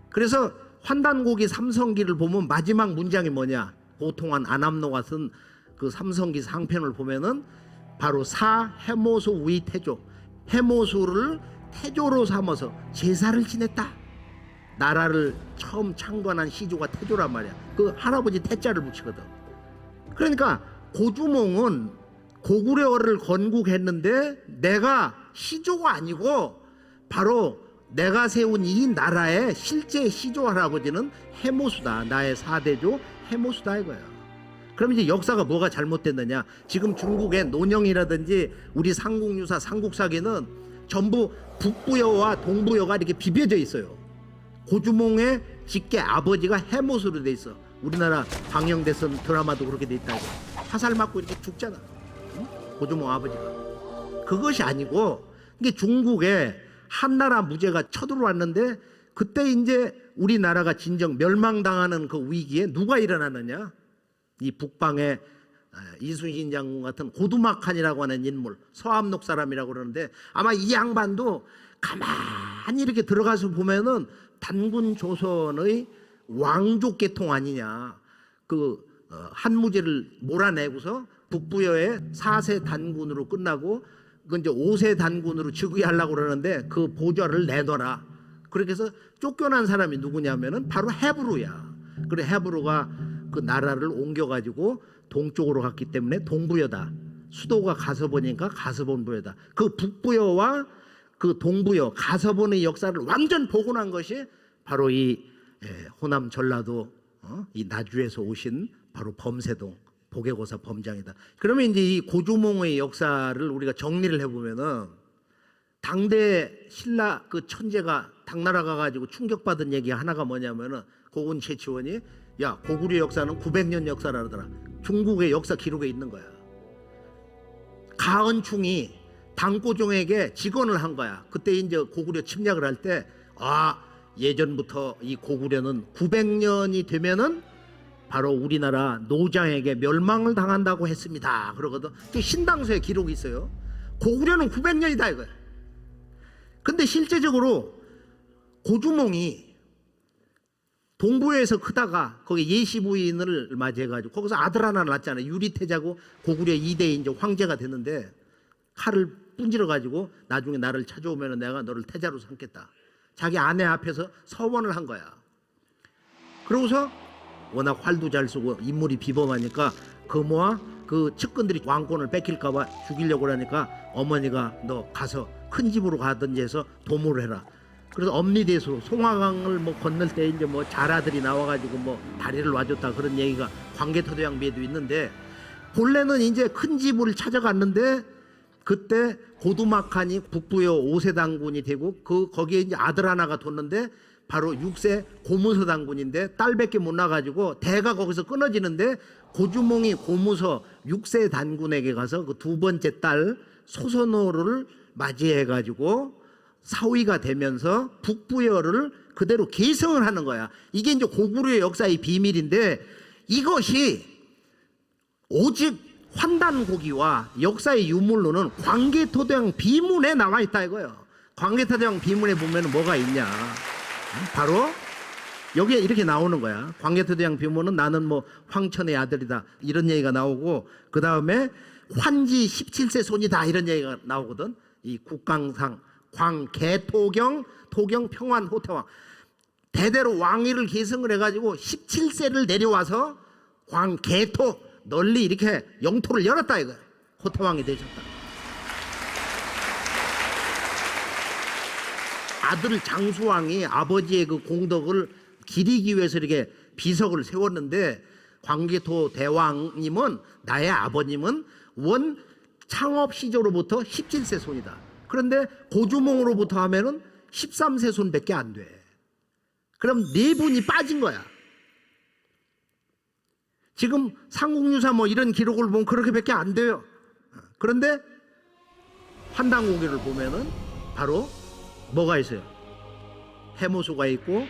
Speaker 1: 그래서 환단고기 삼성기를 보면 마지막 문장이 뭐냐? 고통한 안암노가 쓴 그 삼성기 상편을 보면은 바로 사 해모수 위 태조, 해모수를 태조로 삼아서 제사를 지냈다. 나라를 처음 창건한 시조가 태조란 말이야. 그 할아버지 태자를 붙이거든. 그러니까 고주몽은 고구려를 건국했는데 내가 시조가 아니고 바로 내가 세운 이 나라의 실제 시조 할아버지는 해모수다. 나의 사대조 해모수다 이거야. 그럼 이제 역사가 뭐가 잘못됐느냐? 지금 중국의 논영이라든지 우리 삼국유사, 삼국사기는 전부 북부여와 동부여가 이렇게 비벼져 있어요. 고주몽의 직계 아버지가 해모수로 돼 있어. 우리나라 방영대선 드라마도 그렇게 돼 있다. 화살 맞고 이렇게 죽잖아. 응? 고주몽 아버지가. 그것이 아니고 이게 중국에 한나라 무제가 쳐들어왔는데 그때 이제 우리나라가 진정 멸망당하는 그 위기에 누가 일어나느냐? 이 북방의 이순신 장군 같은 고두막한이라고 하는 인물, 서암록 사람이라고 그러는데 아마 이 양반도 가만히 이렇게 들어가서 보면은 단군 조선의 왕족 계통 아니냐. 그 한무제를 몰아내고서 북부여의 4세 단군으로 끝나고 그 이제 5세 단군으로 즉위하려고 그러는데 그 보좌를 내놔라. 그렇게 해서 쫓겨난 사람이 누구냐면은 바로 헤브루야. 그래 헤브루가 그 나라를 옮겨가지고 동쪽으로 갔기 때문에 동부여다. 수도가 가서본이니까 가서본부여다. 그 북부여와 그 동부여 가서본의 역사를 완전 복원한 것이 바로 이 호남 전라도 이 나주에서 오신 바로 범세동 보계고사 범장이다. 그러면 이제 이 고주몽의 역사를 우리가 정리를 해보면은 당대 신라 그 천재가 당나라 가가지고 충격받은 얘기 하나가 뭐냐면은 고군 최치원이 야 고구려 역사는 900년 역사라 그러더라. 중국의 역사 기록에 있는 거야. 가은충이 당고종에게 직언을 한 거야. 그때 이제 고구려 침략을 할 때 예전부터 이 고구려는 900년이 되면은 바로 우리나라 노장에게 멸망을 당한다고 했습니다. 그러거든. 신당서에 기록이 있어요. 고구려는 900년이다 이거야. 근데 실제적으로 고주몽이 동부에서 크다가 거기 예시부인을 맞이해가지고 거기서 아들 하나 낳았잖아요. 유리태자고 고구려 2대 이제 황제가 됐는데 칼을 분질러가지고 나중에 나를 찾아오면 내가 너를 태자로 삼겠다. 자기 아내 앞에서 서원을 한 거야. 그러고서 워낙 활도 잘 쏘고 인물이 비범하니까 금호와 그 측근들이 왕권을 뺏길까봐 죽이려고 하니까 어머니가 너 가서 큰 집으로 가든지 해서 도모를 해라. 그래서 엄리대수로 송화강을 뭐 건널 때 이제 뭐 자라들이 나와가지고 뭐 다리를 놔줬다 그런 얘기가 광개토대왕비에도 있는데 본래는 이제 큰 집을 찾아갔는데 그때 고두막한이 북부여 5세 당군이 되고 거기에 이제 아들 하나가 뒀는데 바로 6세 고무서 당군인데 딸밖에 못 나가지고 대가 거기서 끊어지는데 고주몽이 고무서 6세 단군에게 가서 그 두 번째 딸 소선호를 맞이해가지고 사위가 되면서 북부여를 그대로 계승을 하는 거야. 이게 이제 고구려 역사의 비밀인데 이것이 오직 환단고기와 역사의 유물로는 광개토대왕 비문에 나와 있다 이거예요. 광개토대왕 비문에 보면 뭐가 있냐? 바로 여기에 이렇게 나오는 거야. 광개토대왕 비문은 나는 뭐 황천의 아들이다 이런 얘기가 나오고 그 다음에 환지 17세 손이다 이런 얘기가 나오거든. 이 국강상 광개토경 토경 평환 호태왕 대대로 왕위를 계승을 해가지고 17세를 내려와서 광개토 널리 이렇게 영토를 열었다 이거야. 호태왕이 되셨다. 아들 장수왕이 아버지의 그 공덕을 기리기 위해서 이렇게 비석을 세웠는데 광개토 대왕님은 나의 아버님은 원 창업 시조로부터 17세 손이다. 그런데 고주몽으로부터 하면은 13세손밖에 안 돼. 그럼 4분이 빠진 거야. 지금 삼국유사 뭐 이런 기록을 보면 그렇게밖에 안 돼요. 그런데 환단고기를 보면은 바로 뭐가 있어요? 해모수가 있고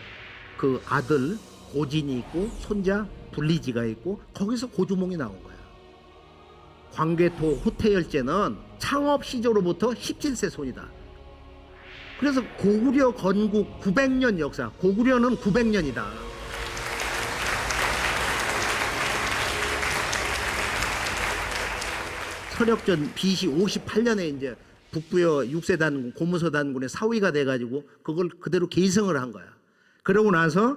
Speaker 1: 그 아들 고진이 있고 손자 불리지가 있고 거기서 고주몽이 나온 거야. 광개토 호태열제는 창업 시조로부터 17세 손이다. 그래서 고구려 건국 900년 역사, 고구려는 900년이다. 서력전 BC 58년에 이제 북부여 6세 단군, 고무서 단군의 사위가 돼가지고 그걸 그대로 계승을 한 거야. 그러고 나서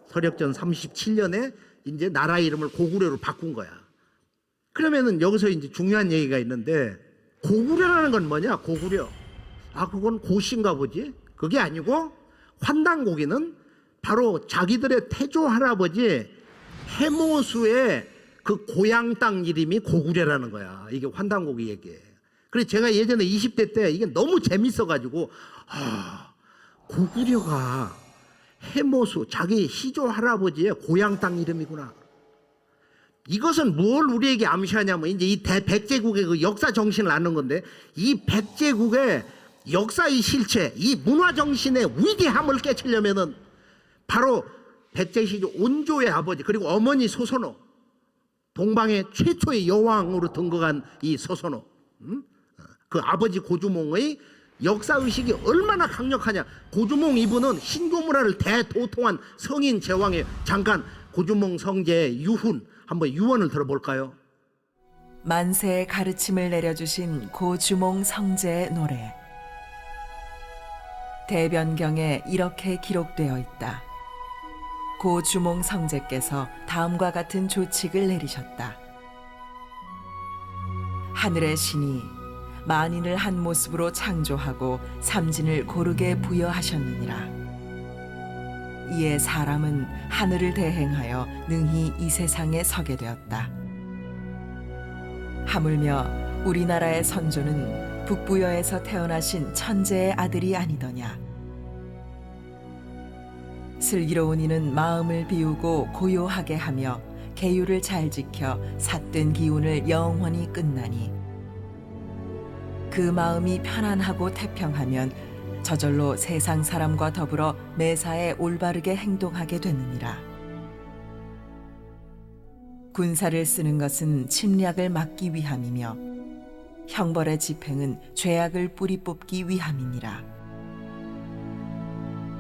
Speaker 1: 서력전 37년에 이제 나라 이름을 고구려로 바꾼 거야. 그러면은 여기서 이제 중요한 얘기가 있는데 고구려라는 건 뭐냐? 고구려. 아, 그건 고시인가 보지? 그게 아니고 환단고기는 바로 자기들의 태조 할아버지 해모수의 그 고향 땅 이름이 고구려라는 거야. 이게 환단고기 얘기예요. 그래서 제가 예전에 20대 때 이게 너무 재밌어가지고 고구려가 해모수 자기 시조 할아버지의 고향 땅 이름이구나. 이것은 뭘 우리에게 암시하냐면 이제 이 백제국의 그 역사 정신을 아는 건데 이 백제국의 역사의 실체, 이 문화 정신의 위대함을 깨치려면은 바로 백제시조 온조의 아버지 그리고 어머니 소선호, 동방의 최초의 여왕으로 등극한 이 소선호, 그 아버지 고주몽의 역사의식이 얼마나 강력하냐. 고주몽 이분은 신조문화를 대도통한 성인 제왕이에요. 잠깐 고주몽 성제의 유훈 한번 유언을 들어볼까요?
Speaker 3: 만세의 가르침을 내려주신 고주몽 성제의 노래. 대변경에 이렇게 기록되어 있다. 고주몽 성제께서 다음과 같은 조칙을 내리셨다. 하늘의 신이 만인을 한 모습으로 창조하고 삼진을 고르게 부여하셨느니라. 이에 사람은 하늘을 대행하여 능히 이 세상에 서게 되었다. 하물며 우리나라의 선조는 북부여에서 태어나신 천재의 아들이 아니더냐. 슬기로운 이는 마음을 비우고 고요하게 하며 계율을 잘 지켜 삿된 기운을 영원히 끝나니 그 마음이 편안하고 태평하면 저절로 세상 사람과 더불어 매사에 올바르게 행동하게 되느니라. 군사를 쓰는 것은 침략을 막기 위함이며 형벌의 집행은 죄악을 뿌리 뽑기 위함이니라.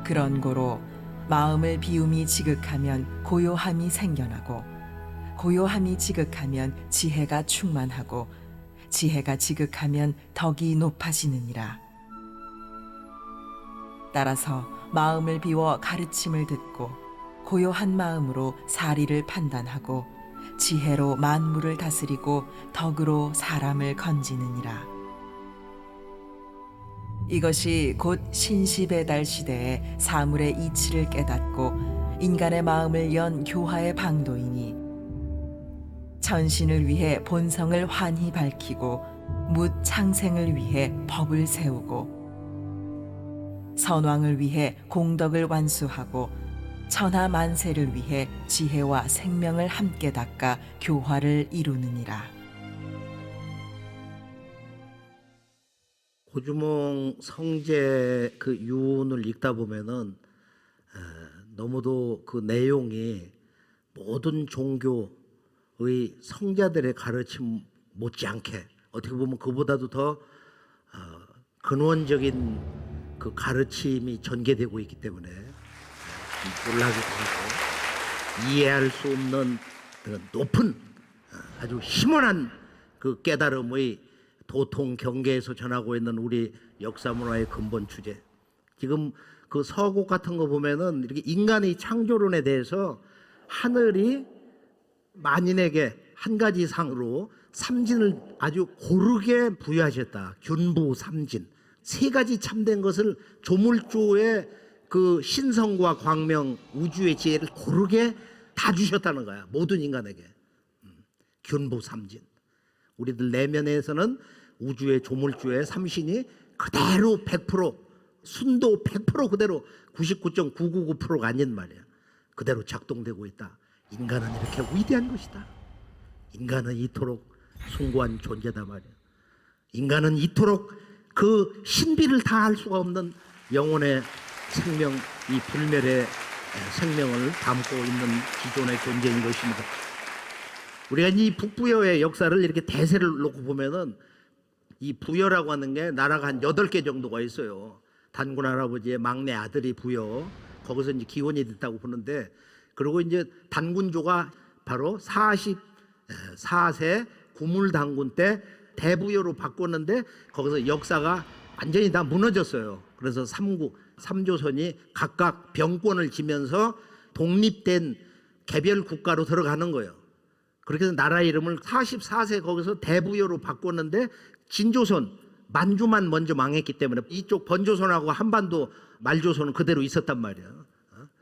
Speaker 3: 그런 고로 마음을 비움이 지극하면 고요함이 생겨나고 고요함이 지극하면 지혜가 충만하고 지혜가 지극하면 덕이 높아지느니라. 따라서 마음을 비워 가르침을 듣고 고요한 마음으로 사리를 판단하고 지혜로 만물을 다스리고 덕으로 사람을 건지느니라. 이것이 곧 신시배달 시대에 사물의 이치를 깨닫고 인간의 마음을 연 교화의 방도이니 천신을 위해 본성을 환히 밝히고 묻 창생을 위해 법을 세우고 선왕을 위해 공덕을 완수하고 천하 만세를 위해 지혜와 생명을 함께 닦아 교화를 이루느니라.
Speaker 1: 고주몽 성제 그 유언을 읽다 보면은 너무도 그 내용이 모든 종교의 성자들의 가르침 못지않게 어떻게 보면 그보다도 더 근원적인 그 가르침이 전개되고 있기 때문에 놀라기도 하고 이해할 수 없는 그 높은 아주 희mon한 그 깨달음의 도통 경계에서 전하고 있는 우리 역사 문화의 근본 주제. 지금 그 서곡 같은 거 보면은 이렇게 인간의 창조론에 대해서 하늘이 만인에게 한 가지 상으로 삼진을 아주 고르게 부여하셨다. 균부 삼진. 세 가지 참된 것을 조물주의 그 신성과 광명, 우주의 지혜를 고르게 다 주셨다는 거야. 모든 인간에게. 균부 삼진. 우리들 내면에서는 우주의 조물주의 삼신이 그대로 100% 순도 100% 그대로 99.999%가 아닌 말이야. 그대로 작동되고 있다. 인간은 이렇게 위대한 것이다. 인간은 이토록 숭고한 존재다 말이야. 인간은 이토록 그 신비를 다 알 수가 없는 영혼의 생명, 이 불멸의 생명을 담고 있는 기존의 존재인 것입니다. 우리가 이 북부여의 역사를 이렇게 대세를 놓고 보면은 이 부여라고 하는 게 나라가 한 8개 정도가 있어요. 단군 할아버지의 막내 아들이 부여, 거기서 이제 기원이 됐다고 보는데, 그리고 이제 단군조가 바로 44세 구물단군 때 대부여로 바꿨는데 거기서 역사가 완전히 다 무너졌어요. 그래서 삼조선이 각각 병권을 지면서 독립된 개별 국가로 들어가는 거예요. 그렇게 해서 나라 이름을 44세 거기서 대부여로 바꿨는데 진조선, 만주만 먼저 망했기 때문에 이쪽 번조선하고 한반도 말조선은 그대로 있었단 말이에요.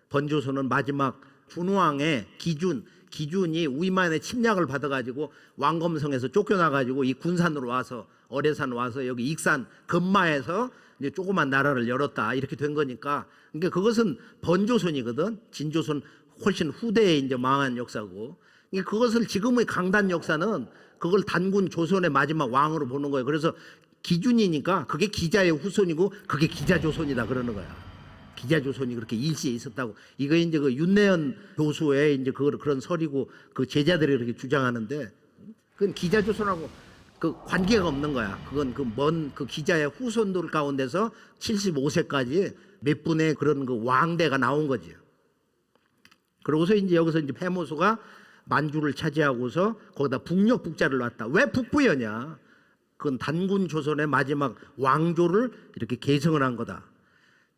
Speaker 1: 번조선은 마지막 준왕의 기준이 위만의 침략을 받아가지고 왕검성에서 쫓겨나가지고 이 군산으로 와서 어뢰산 와서 여기 익산 금마에서 이제 조그만 나라를 열었다 이렇게 된 거니까, 그러니까 그것은 번조선이거든. 진조선 훨씬 후대에 이제 망한 역사고, 그러니까 그것을 지금의 강단 역사는 그걸 단군 조선의 마지막 왕으로 보는 거예요. 그래서 기준이니까 그게 기자의 후손이고 그게 기자조선이다 그러는 거야. 기자조선이 그렇게 일시에 있었다고. 이거 이제 그 윤내연 교수의 이제 그런 설이고 그 제자들이 그렇게 주장하는데, 그건 기자조선하고 그 관계가 없는 거야. 그건 그 먼 그 기자의 후손들 가운데서 75세까지 몇 분의 그런 그 왕대가 나온 거지. 그러고서 이제 여기서 이제 해모수가 만주를 차지하고서 거기다 북녘 북자를 놨다. 왜 북부여냐? 그건 단군 조선의 마지막 왕조를 이렇게 계승을 한 거다.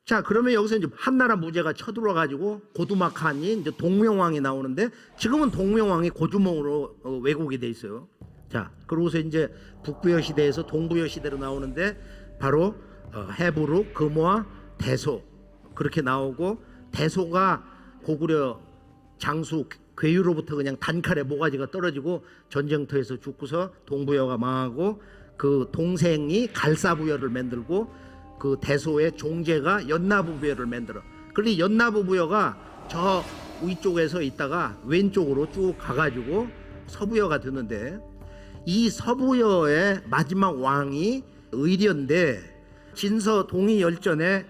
Speaker 1: 자, 그러면 여기서 이제 한나라 무제가 쳐들어 가지고 고두막한이 이제 동명왕이 나오는데, 지금은 동명왕이 고주몽으로 왜곡이 돼 있어요. 자, 그러고서 이제 북부여 시대에서 동부여 시대로 나오는데 바로 해부로, 금화, 대소 그렇게 나오고, 대소가 고구려 장수 괴유로부터 그냥 단칼에 모가지가 떨어지고 전쟁터에서 죽고서 동부여가 망하고, 그 동생이 갈사부여를 만들고 그 대소의 종제가 연나부부여를 만들어. 그런데 연나부부여가 저 위쪽에서 있다가 왼쪽으로 쭉 가가지고 서부여가 되는데, 이 서부여의 마지막 왕이 의련데 진서 동의열전에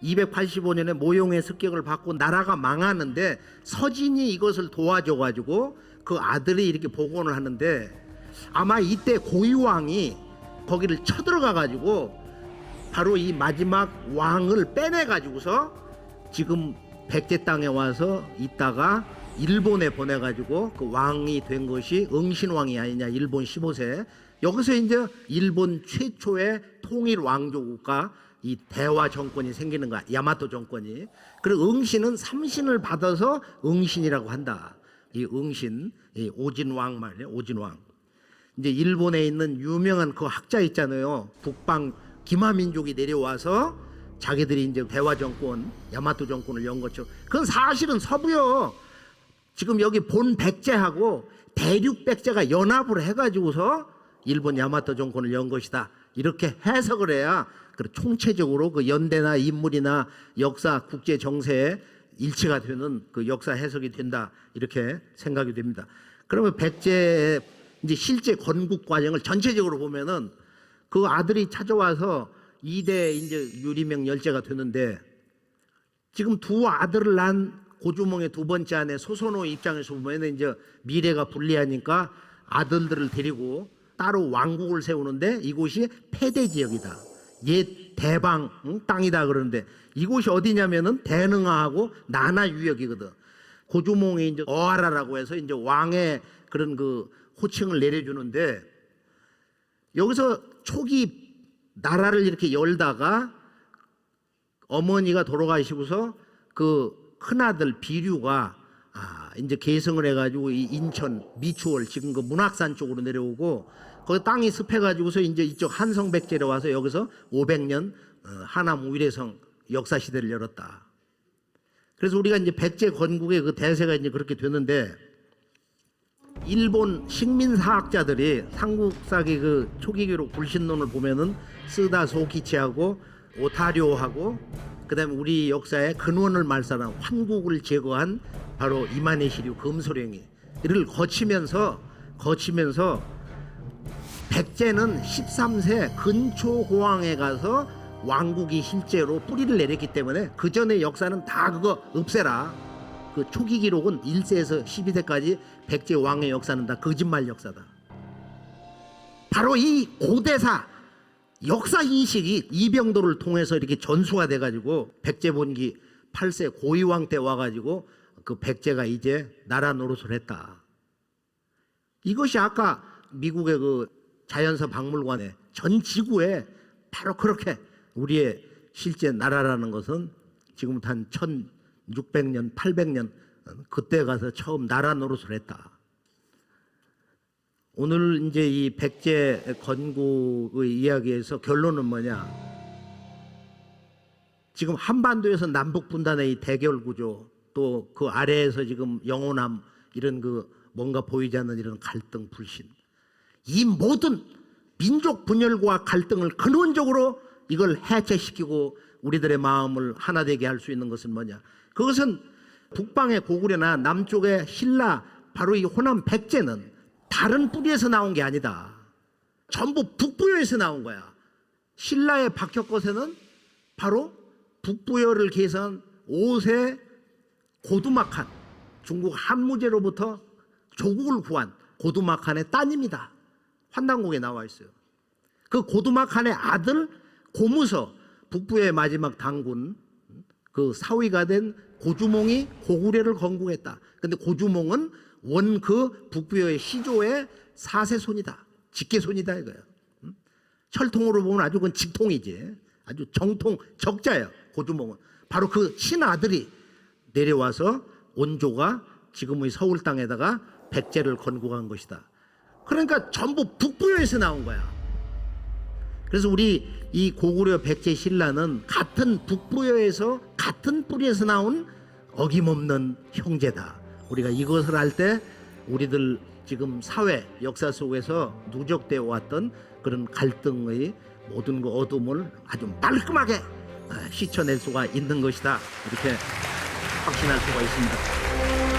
Speaker 1: 285년에 모용의 습격을 받고 나라가 망하는데 서진이 이것을 도와줘가지고 그 아들이 이렇게 복원을 하는데, 아마 이때 고유왕이 거기를 쳐들어가가지고 바로 이 마지막 왕을 빼내가지고서 지금 백제 땅에 와서 있다가 일본에 보내가지고 그 왕이 된 것이 응신왕이 아니냐, 일본 15세. 여기서 이제 일본 최초의 통일 왕조 국가 이 대화 정권이 생기는 거야. 야마토 정권이. 그리고 응신은 삼신을 받아서 응신이라고 한다. 이 응신, 이 오진왕 말이에요. 오진왕. 이제 일본에 있는 유명한 그 학자 있잖아요. 북방 기마민족이 내려와서 자기들이 이제 대화 정권, 야마토 정권을 연 것처럼. 그건 사실은 서부요. 지금 여기 본 백제하고 대륙 백제가 연합을 해가지고서 일본 야마토 정권을 연 것이다. 이렇게 해석을 해야 총체적으로 그 연대나 인물이나 역사, 국제 정세에 일치가 되는 그 역사 해석이 된다. 이렇게 생각이 됩니다. 그러면 백제의 이제 실제 건국 과정을 전체적으로 보면은 그 아들이 찾아와서 2대 이제 유리명 열제가 되는데, 지금 두 아들을 낳은 고주몽의 두 번째 아내 소선호 입장에서 보면 이제 미래가 불리하니까 아들들을 데리고 따로 왕국을 세우는데, 이곳이 폐대 지역이다. 옛 대방 땅이다 그러는데, 이곳이 어디냐면은 대능하고 나나 유역이거든. 고주몽이 이제 어하라라고 해서 이제 왕의 그런 그 호칭을 내려주는데, 여기서 초기 나라를 이렇게 열다가 어머니가 돌아가시고서 그 큰아들 비류가 이제 계승을 해가지고 이 인천 미추홀 지금 그 문학산 쪽으로 내려오고, 거기 땅이 습해가지고서 이제 이쪽 한성백제로 와서 여기서 500년 하남 우일해성 역사 시대를 열었다. 그래서 우리가 이제 백제 건국의 그 대세가 이제 그렇게 되는데, 일본 식민사학자들이 삼국사기 그 초기 기록 불신론을 보면은 쓰다 소키치하고 오타료하고 그다음에 우리 역사의 근원을 말살한 환국을 제거한 바로 이만희 시류 금소령이 이를 거치면서 백제는 13세 근초고왕에 가서 왕국이 실제로 뿌리를 내렸기 때문에 그 전의 역사는 다 그거 없애라. 그 초기 기록은 1세에서 12세까지 백제 왕의 역사는 다 거짓말 역사다. 바로 이 고대사 역사 인식이 이병도를 통해서 이렇게 전수가 돼가지고 백제 본기 8세 고위왕 때 와가지고 그 백제가 이제 나라 노릇을 했다. 이것이 아까 미국의 그 자연사 박물관에 전 지구에 바로 그렇게 우리의 실제 나라라는 것은 지금부터 한 1600년 800년 그때 가서 처음 나라 노릇을 했다. 오늘 이제 이 백제 건국의 이야기에서 결론은 뭐냐? 지금 한반도에서 남북 분단의 이 대결 구조, 또 그 아래에서 지금 영호남 이런 그 뭔가 보이지 않는 이런 갈등 불신, 이 모든 민족 분열과 갈등을 근원적으로 이걸 해체시키고 우리들의 마음을 하나 되게 할 수 있는 것은 뭐냐? 그것은 북방의 고구려나 남쪽의 신라, 바로 이 호남 백제는 다른 뿌리에서 나온 게 아니다. 전부 북부여에서 나온 거야. 신라의 박혁거세는 바로 북부여를 계산 5세 고두막한, 중국 한무제로부터 조국을 구한 고두막한의 따님이다. 환단곡에 나와 있어요. 그 고두막한의 아들 고무서, 북부의 마지막 당군, 그 사위가 된 고주몽이 고구려를 건국했다. 근데 고주몽은 원 그 북부여의 시조의 4세손이다. 직계손이다 이거야. 철통으로 보면 아주 그건 직통이지. 아주 정통 적자예요. 고주몽은 바로 그 친아들이 내려와서 원조가 지금의 서울 땅에다가 백제를 건국한 것이다. 그러니까 전부 북부여에서 나온 거야. 그래서 우리 이 고구려 백제 신라는 같은 북부여에서 같은 뿌리에서 나온 어김없는 형제다. 우리가 이것을 할 때 우리들 지금 사회 역사 속에서 누적되어 왔던 그런 갈등의 모든 그 어둠을 아주 말끔하게 씻어낼 수가 있는 것이다. 이렇게 확신할 수가 있습니다.